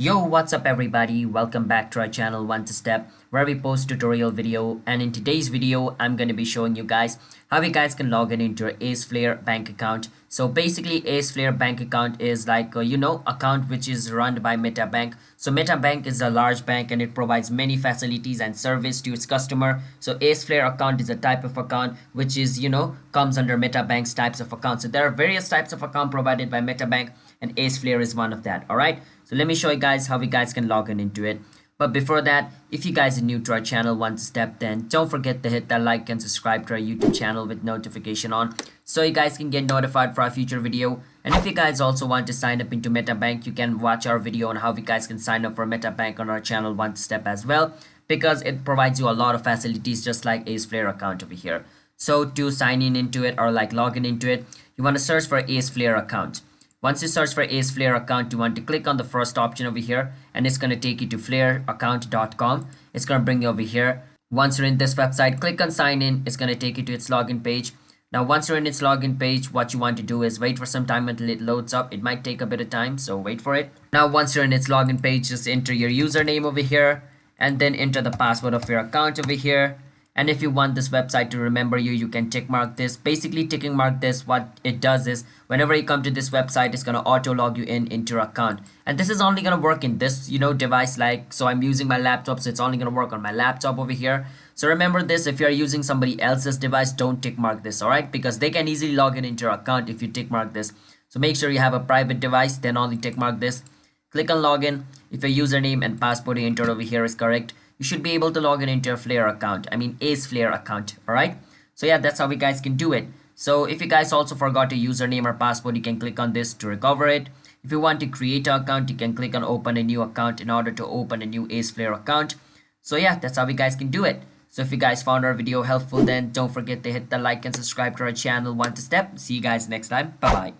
Yo, what's up everybody? Welcome back to our channel One to Step, where we post tutorial video, and in today's video I'm going to be showing you guys how you guys can log in into your AceFlare bank account. So basically AceFlare bank account is like account which is run by Metabank. So Metabank is a large bank and it provides many facilities and service to its customer. So AceFlare account is a type of account which is comes under Metabank's types of accounts. So there are various types of account provided by Metabank, and AceFlare is one of that. All right, so let me show you guys how you guys can log in into it. But before that, if you guys are new to our channel One Step, then don't forget to hit that like and subscribe to our YouTube channel with notification on, so you guys can get notified for our future video. And if you guys also want to sign up into Metabank, you can watch our video on how you guys can sign up for Metabank on our channel One Step as well, because it provides you a lot of facilities just like AceFlare account over here. So to sign in into it, or like log in into it, you want to search for AceFlare account. Once you search for AceFlare account, you want to click on the first option over here, and it's going to take you to flareaccount.com. It's going to bring you over here. Once you're in this website, click on sign in. It's going to take you to its login page. Now once you're in its login page, what you want to do is wait for some time until it loads up. It might take a bit of time, so wait for it. Now once you're in its login page, just enter your username over here and then enter the password of your account over here. And if you want this website to remember you, you can tick mark this. Basically ticking mark this, what it does is whenever you come to this website, it's going to auto log you in into your account. And this is only going to work in this device, like, so I'm using my laptop, so it's only going to work on my laptop over here. So remember this, if you're using somebody else's device, don't tick mark this, all right? Because they can easily log in into your account if you tick mark this. So make sure you have a private device, then only tick mark this. Click on login. If your username and password you entered over here is correct, you should be able to log in into your Flare account. I mean AceFlare account. All right. So yeah, that's how you guys can do it. So if you guys also forgot your username or password, you can click on this to recover it. If you want to create an account, you can click on open a new account in order to open a new AceFlare account. So yeah, that's how you guys can do it. So if you guys found our video helpful, then don't forget to hit the like and subscribe to our channel One to Step. See you guys next time. Bye bye.